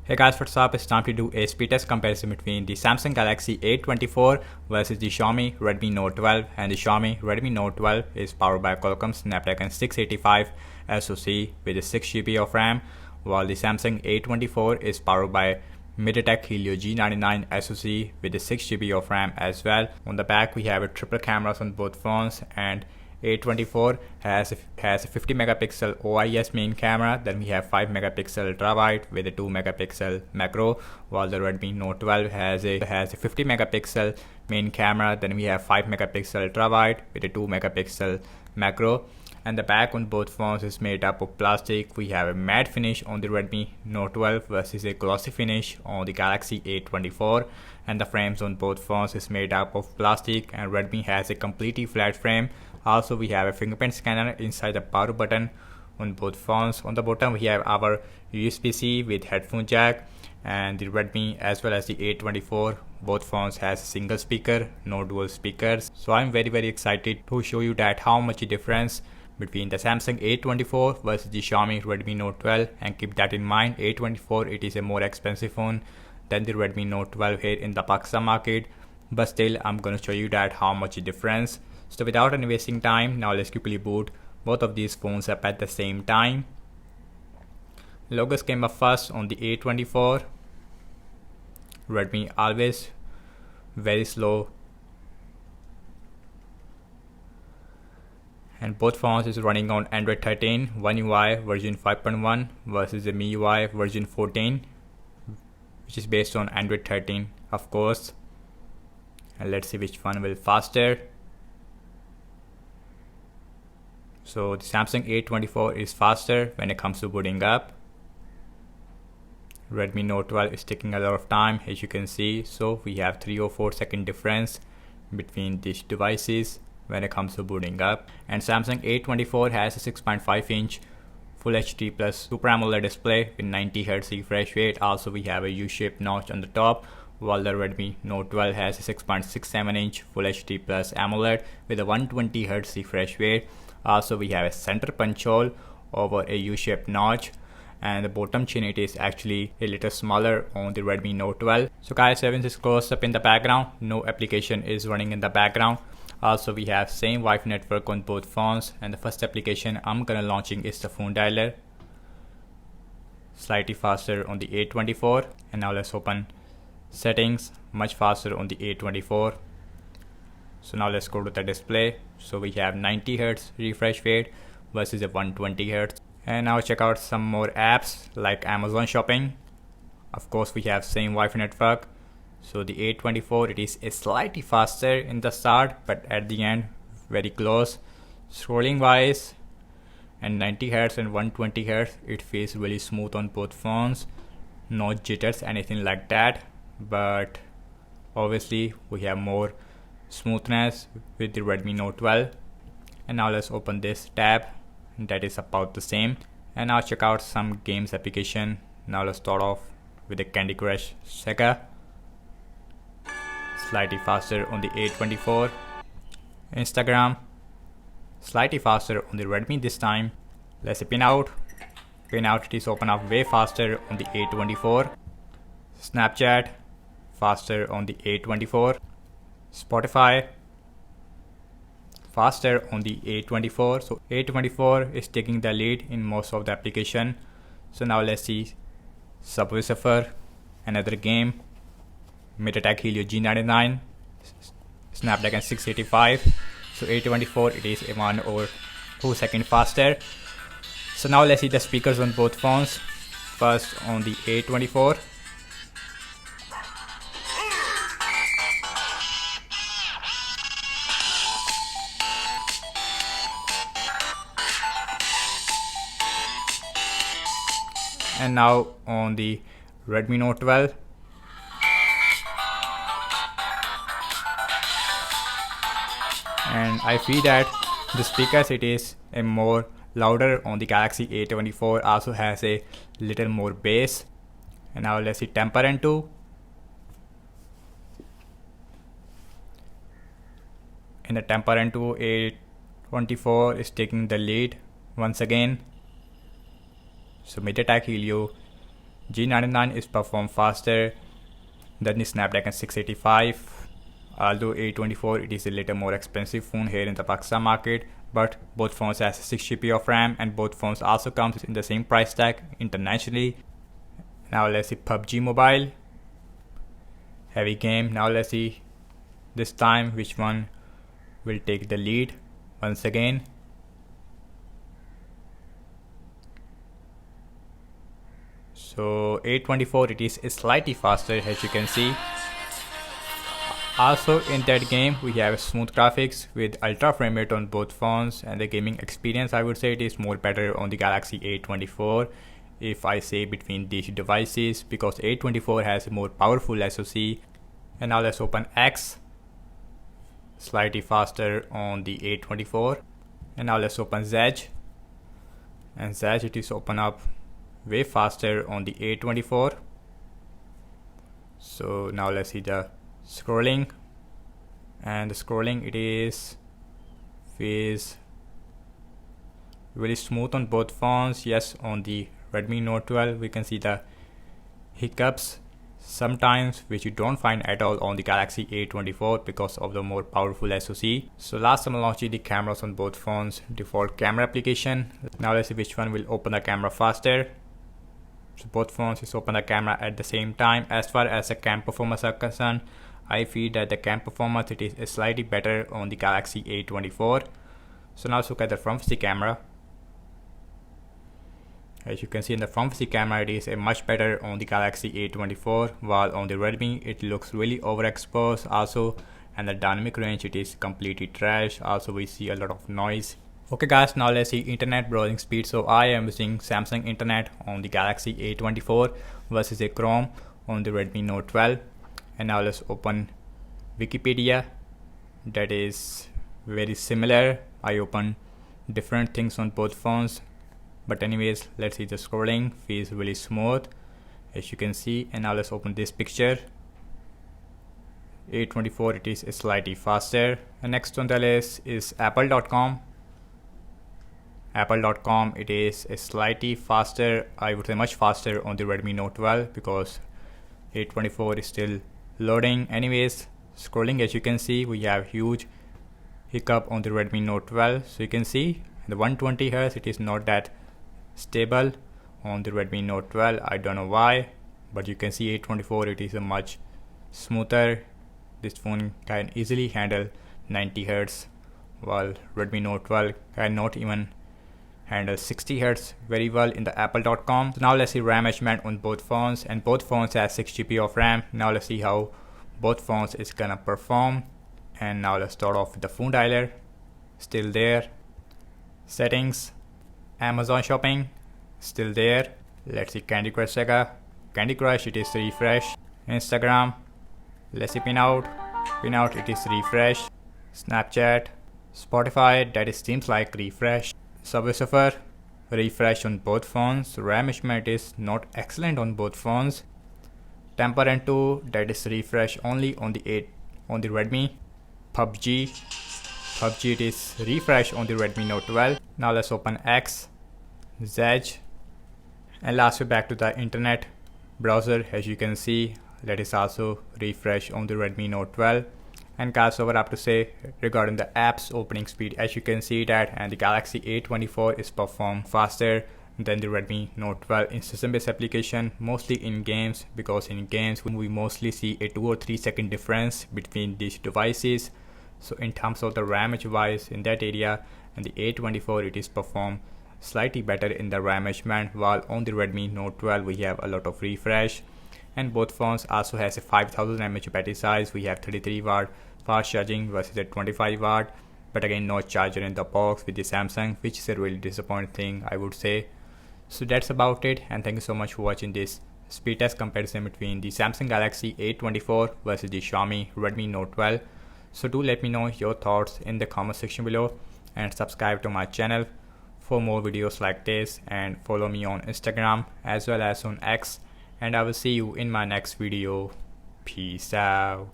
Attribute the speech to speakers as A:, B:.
A: Hey guys, what's up? It's time to do a speed test comparison between the Samsung Galaxy A24 versus the Xiaomi Redmi Note 12. And the Xiaomi Redmi Note 12 is powered by Qualcomm Snapdragon 685 SoC with a 6GB of RAM, while the Samsung A24 is powered by MediaTek Helio G99 SoC with a 6GB of RAM as well. On the back we have a triple cameras on both phones, and A24 has a 50 megapixel OIS main camera. Then we have 5 megapixel ultra wide with a 2 megapixel macro, while the Redmi Note 12 has a 50 megapixel main camera. Then we have 5 megapixel ultra wide with a 2 megapixel macro. And the back on both phones is made up of plastic. We have a matte finish on the Redmi Note 12 versus a glossy finish on the Galaxy A24, and the frames on both phones is made up of plastic, and Redmi has a completely flat frame. Also we have a fingerprint scanner inside the power button on both phones. On the bottom we have our USB-C with headphone jack, and the Redmi as well as the A24 both phones has a single speaker, no dual speakers. So I'm very excited to show you that how much difference between the Samsung A24 versus the Xiaomi Redmi Note 12. And keep that in mind, A24 it is a more expensive phone than the Redmi Note 12 here in the Pakistan market, but still I'm gonna show you that how much difference. So without any wasting time, now let's quickly boot both of these phones up at the same time. Logos came up first on the A24. Redmi always very slow, and both phones is running on Android 13, One UI version 5.1 versus the MIUI version 14, which is based on Android 13 of course. And let's see which one will faster. So the Samsung A24 is faster when it comes to booting up. Redmi Note 12 is taking a lot of time, as you can see. So we have 3 or 4 second difference between these devices when it comes to booting up. And Samsung A24 has a 6.5 inch Full HD plus Super AMOLED display with 90Hz refresh rate. Also we have a U-shaped notch on the top, while the Redmi Note 12 has a 6.67 inch Full HD plus AMOLED with a 120Hz refresh rate. Also we have a center punch hole over a U-shaped notch, and the bottom chin it is actually a little smaller on the Redmi Note 12. So guys, everything is closed up in the background, no application is running in the background. Also we have same Wi-Fi network on both phones, and the first application I'm gonna launching is the phone dialer, slightly faster on the A24. And now let's open settings, much faster on the A24. So now let's go to the display. So we have 90Hz refresh rate versus a 120Hz. And now check out some more apps like Amazon Shopping. Of course we have same Wi-Fi network. So the A24 it is a slightly faster in the start, but at the end very close. Scrolling wise, and 90Hz and 120Hz it feels really smooth on both phones, no jitters anything like that. But obviously we have more smoothness with the Redmi Note 12. And now let's open this tab, and that is about the same. And now check out some games application. Now let's start off with the Candy Crush Saga, slightly faster on the A24. Instagram, slightly faster on the Redmi this time. Let's see pin out it is open up way faster on the A24. Snapchat, faster on the A24. Spotify, faster on the A24. So A24 is taking the lead in most of the application. So now let's see Subway Surfer, another game, MediaTek Helio G99, Snapdragon 685. So A24 it is 1 or 2 seconds faster. So now let's see the speakers on both phones. First on the A24. And now on the Redmi Note 12. And I feel that the speakers it is a more louder on the Galaxy A24, also has a little more bass. And now let's see Temper 2. In the Temper 2, A24 is taking the lead once again. So MediaTek Helio G99 is performed faster than the Snapdragon 685. Although A24 it is a little more expensive phone here in the Pakistan market, but both phones has 6GB of RAM and both phones also comes in the same price tag internationally. Now let's see PUBG Mobile. Heavy game. Now let's see this time which one will take the lead once again. So A24 it is slightly faster as you can see. Also in that game we have smooth graphics with ultra frame rate on both phones, and the gaming experience I would say it is more better on the Galaxy A24 if I say between these devices, because A24 has a more powerful SoC. And now let's open X, slightly faster on the A24. And now let's open Z, and Z it is open up way faster on the A24. So now let's see the scrolling, and the scrolling it is really smooth on both phones. Yes, on the Redmi Note 12 we can see the hiccups sometimes which you don't find at all on the Galaxy A24 because of the more powerful SoC. So last I'm launching the cameras on both phones, default camera application. Now let's see which one will open the camera faster. So both phones is open the camera at the same time. As far as the cam performance are concerned, I feel that the cam performance it is slightly better on the Galaxy A24. So now let's look at the front facing camera. As you can see in the front facing camera it is much better on the Galaxy A24, while on the Redmi it looks really overexposed also, and the dynamic range it is completely trash. Also we see a lot of noise. Okay guys, now let's see internet browsing speed. So I am using Samsung internet on the Galaxy A24 versus a Chrome on the Redmi Note 12. And now let's open Wikipedia. That is very similar. I open different things on both phones, but anyways let's see the scrolling feels really smooth as you can see. And now let's open this picture. A24 it is slightly faster. And next on the list is apple.com. Apple.com it is slightly faster, I would say much faster on the Redmi Note 12 because A24 is still loading. Anyways, scrolling as you can see we have huge hiccup on the Redmi Note 12. So you can see the 120Hz it is not that stable on the Redmi Note 12. I don't know why, but you can see A24 it is a much smoother. This phone can easily handle 90Hz, while Redmi Note 12 cannot even handle 60Hz very well in the apple.com. So now let's see RAM measurement on both phones, and both phones have 6GB of RAM. Now let's see how both phones is gonna perform. And now let's start off with the phone dialer, still there. Settings, Amazon shopping, still there. Let's see Candy Crush Saga. Candy Crush it is refresh. Instagram, let's see Pinout it is refresh. Snapchat, Spotify that is seems like refresh. Subway Surfer, refresh on both phones. RAM measurement is not excellent on both phones. Temper and 2 that is refresh only on the Redmi. PUBG it is refresh on the Redmi Note 12. Now let's open X, Z, and last we're back to the internet browser. As you can see that is also refresh on the Redmi Note 12. And guys, so what I have to say regarding the apps opening speed, as you can see that and the Galaxy A24 is performed faster than the Redmi Note 12 in system-based application, mostly in games, because in games we mostly see a 2 or 3 second difference between these devices. So in terms of the RAM wise in that area, and the A24 it is performed slightly better in the RAM measurement, while on the Redmi Note 12 we have a lot of refresh. And both phones also has a 5000 mAh battery size. We have 33 watt fast charging versus a 25 watt, but again no charger in the box with the Samsung, which is a really disappointing thing I would say. So that's about it, and thank you so much for watching this speed test comparison between the Samsung Galaxy A24 versus the Xiaomi Redmi Note 12. So do let me know your thoughts in the comment section below, and subscribe to my channel for more videos like this, and follow me on Instagram as well as on X, and I will see you in my next video. Peace out.